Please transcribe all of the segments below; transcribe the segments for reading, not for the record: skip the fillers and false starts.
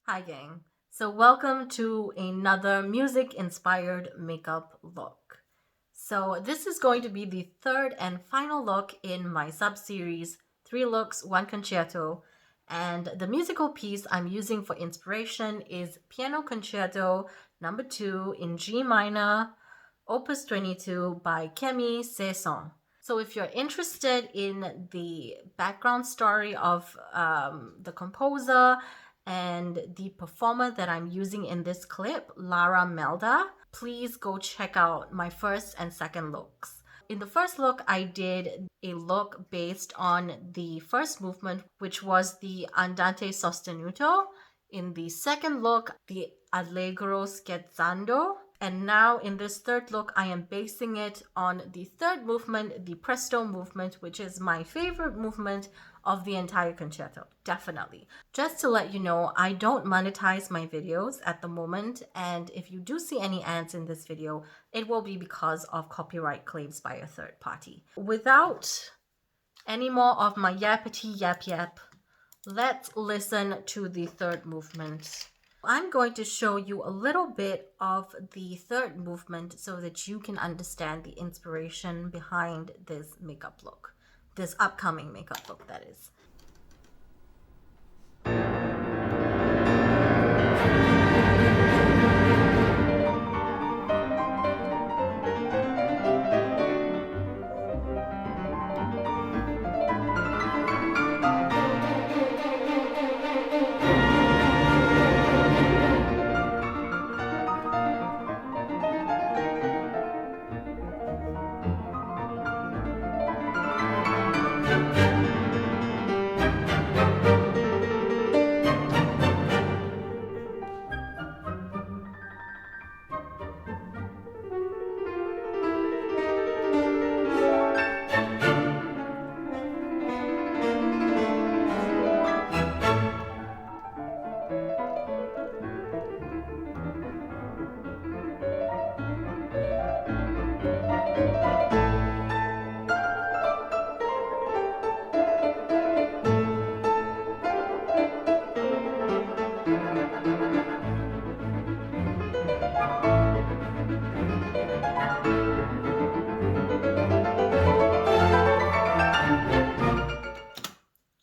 Hi gang. So welcome to another music inspired makeup look. So this is going to be the third and final look in my sub-series, 3 looks, 1 concerto. And the musical piece I'm using for inspiration is Piano Concerto number 2 in G minor, Opus 22 by Camille Saint-Saëns. So if you're interested in the background story of the composer and the performer that I'm using in this clip, Laura Melda, please go check out my first and second looks. In the first look, I did a look based on the first movement, which was the Andante sostenuto. In the second look, the Allegro scherzando. And now in this third look, I am basing it on the third movement, the Presto movement, which is my favorite movement of the entire concerto, definitely. Just to let you know, I don't monetize my videos at the moment, and if you do see any ads in this video, it will be because of copyright claims by a third party. Without any more of my yappity yap, let's listen to the third movement. I'm going to show you a little bit of the third movement so that you can understand the inspiration behind this makeup look. This upcoming makeup look, that is.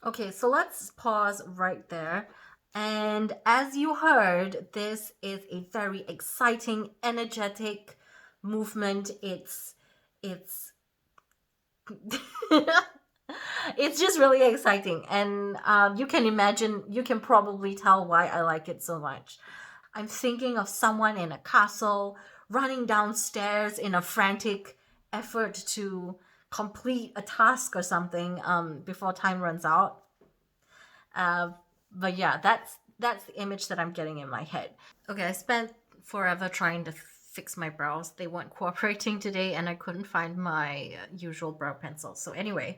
Okay, so let's pause right there. And as you heard, this is a very exciting, energetic movement. It's it's just really exciting, and you can imagine, you can probably tell why I like it so much. I'm thinking of someone in a castle running downstairs in a frantic effort to complete a task or something before time runs out. But yeah, that's the image that I'm getting in my head. Okay, I spent forever trying to fix my brows. They weren't cooperating today, and I couldn't find my usual brow pencil. So anyway,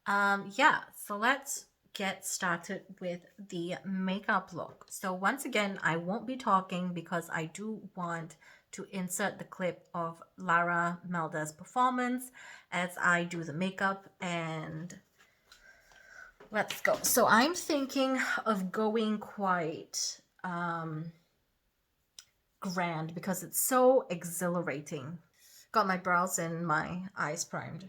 yeah, so let's get started with the makeup look. So once again, I won't be talking because I do want to insert the clip of Laura Melda's performance as I do the makeup, and let's go. So I'm thinking of going quite grand because it's so exhilarating. Got my brows and my eyes primed.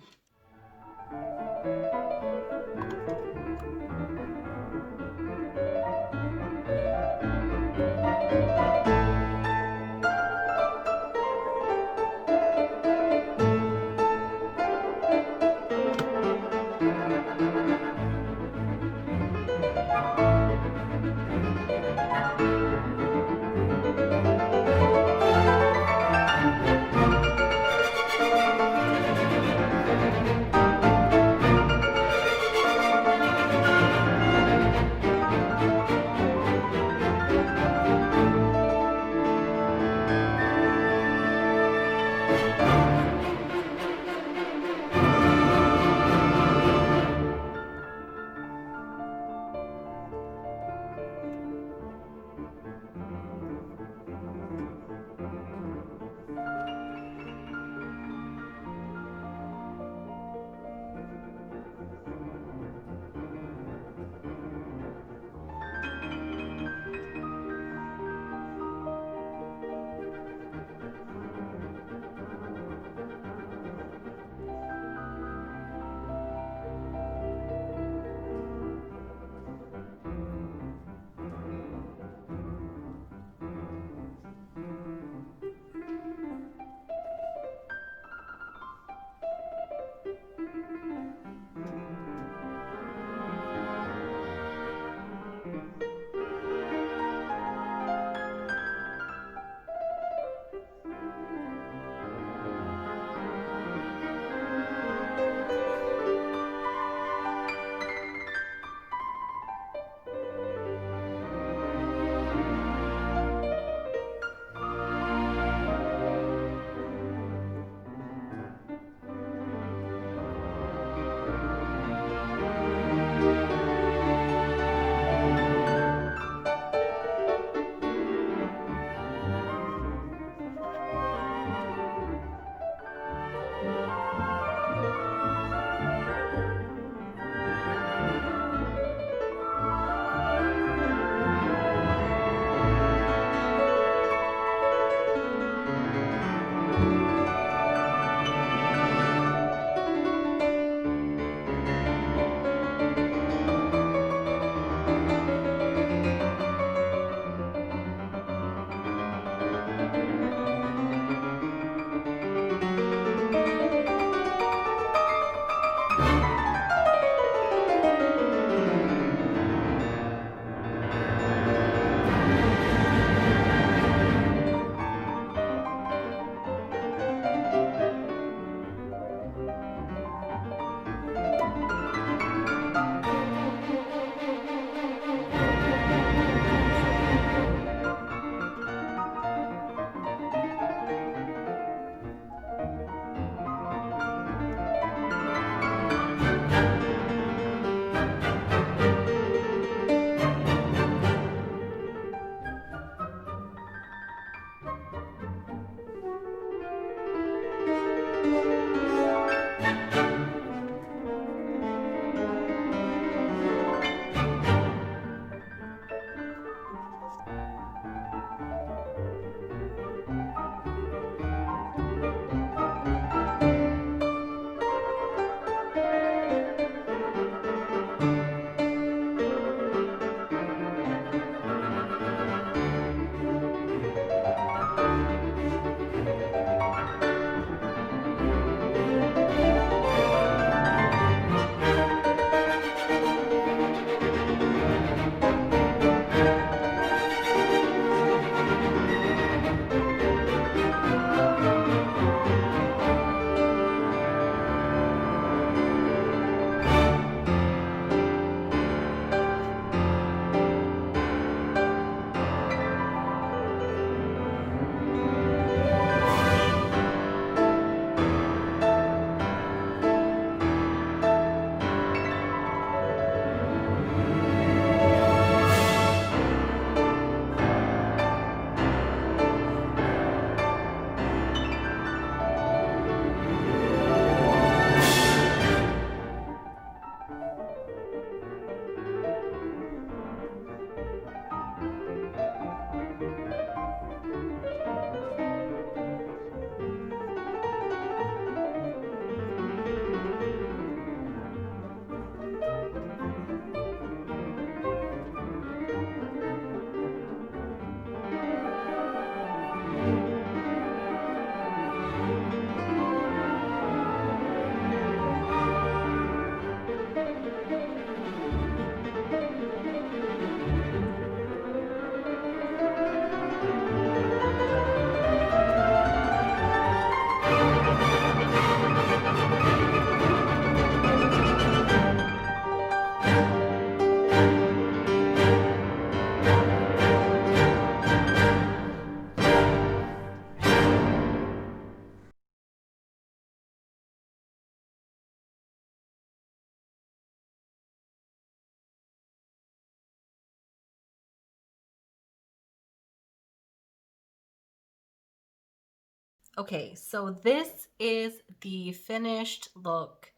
Okay, so this is the finished look.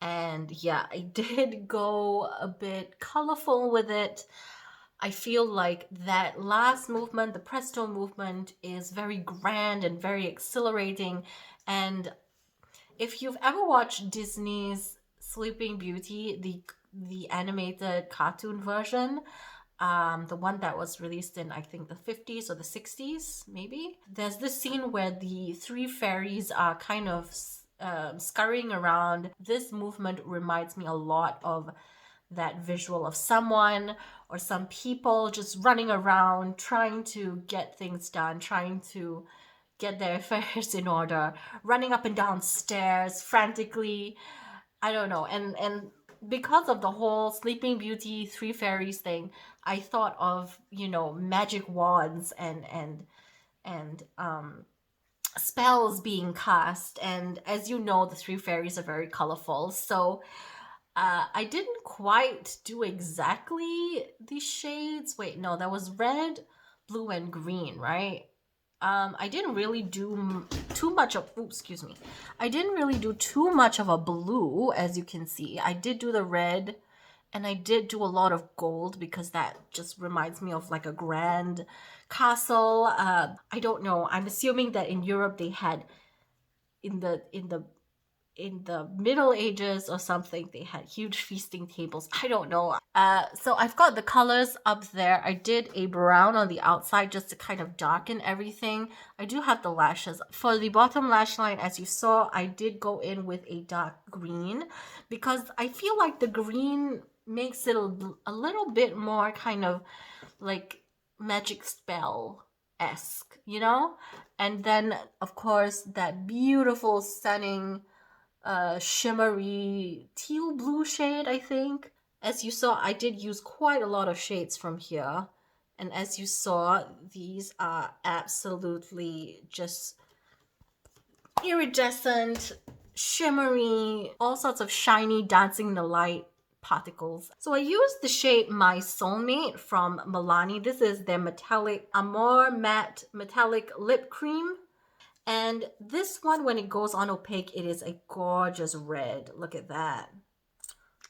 And yeah, I did go a bit colorful with it. I feel like that last movement, the Presto movement, is very grand and very exhilarating. And if you've ever watched Disney's Sleeping Beauty, the animated cartoon version, the one that was released in I think the 50s or the 60s, maybe. There's this scene where the three fairies are kind of scurrying around. This movement reminds me a lot of that visual of someone or some people just running around trying to get things done, trying to get their affairs in order, running up and down stairs frantically. I don't know. And because of the whole Sleeping Beauty three fairies thing, I thought of, you know, magic wands and spells being cast. And as you know, the three fairies are very colorful. So I didn't quite do exactly the shades. Wait, no, that was red, blue, and green, right? I didn't really do too much of, oops, excuse me. I didn't really do too much of a blue, as you can see. I did do the red, and I did do a lot of gold because that just reminds me of like a grand castle. I don't know. I'm assuming that in Europe they had in the Middle Ages or something, they had huge feasting tables. I don't know. So I've got the colors up there. I did a brown on the outside just to kind of darken everything. I do have the lashes. For the bottom lash line, as you saw, I did go in with a dark green because I feel like the green makes it a little bit more kind of like magic spell-esque, you know? And then, of course, that beautiful, stunning shimmery teal blue shade, I think. As you saw, I did use quite a lot of shades from here. And as you saw, these are absolutely just iridescent, shimmery, all sorts of shiny, dancing in the light particles. So I used the shade My Soulmate from Milani. This is their metallic Amore matte metallic lip cream. And this one, when it goes on opaque, it is a gorgeous red. Look at that.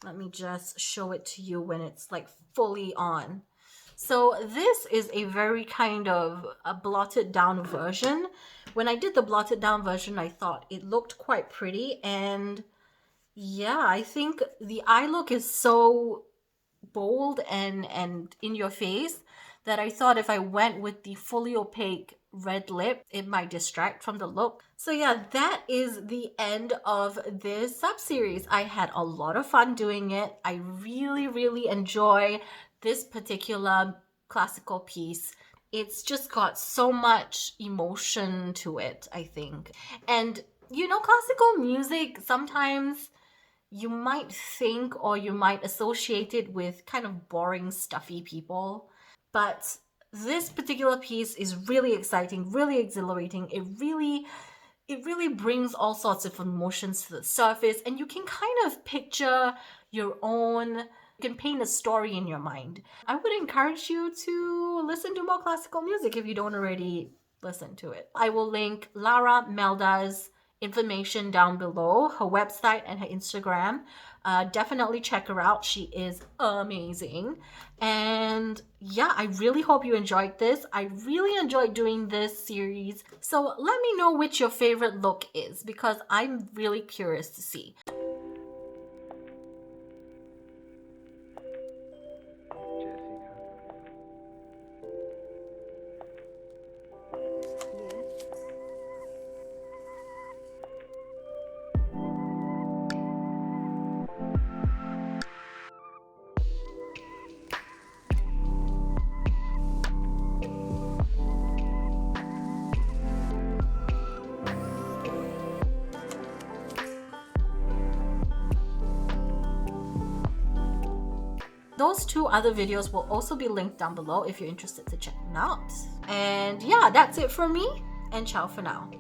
Let me just show it to you when it's like fully on. So this is a very kind of a blotted down version. When I did the blotted down version, I thought it looked quite pretty. And yeah, I think the eye look is so bold and in your face that I thought if I went with the fully opaque red lip, it might distract from the look. So yeah, that is the end of this sub-series. I had a lot of fun doing it. I really enjoy this particular classical piece. It's just got so much emotion to it, I think. And you know, classical music, sometimes you might think or you might associate it with kind of boring, stuffy people. But this particular piece is really exciting, really exhilarating. It really brings all sorts of emotions to the surface, and you can kind of picture your own, you can paint a story in your mind. I would encourage you to listen to more classical music if you don't already listen to it. I will link Laura Melda's information down below, her website and her Instagram. Definitely check her out. She is amazing. And yeah, I really hope you enjoyed this. I really enjoyed doing this series. So let me know which your favorite look is because I'm really curious to see. Those two other videos will also be linked down below if you're interested to check them out. And yeah, that's it for me, and ciao for now.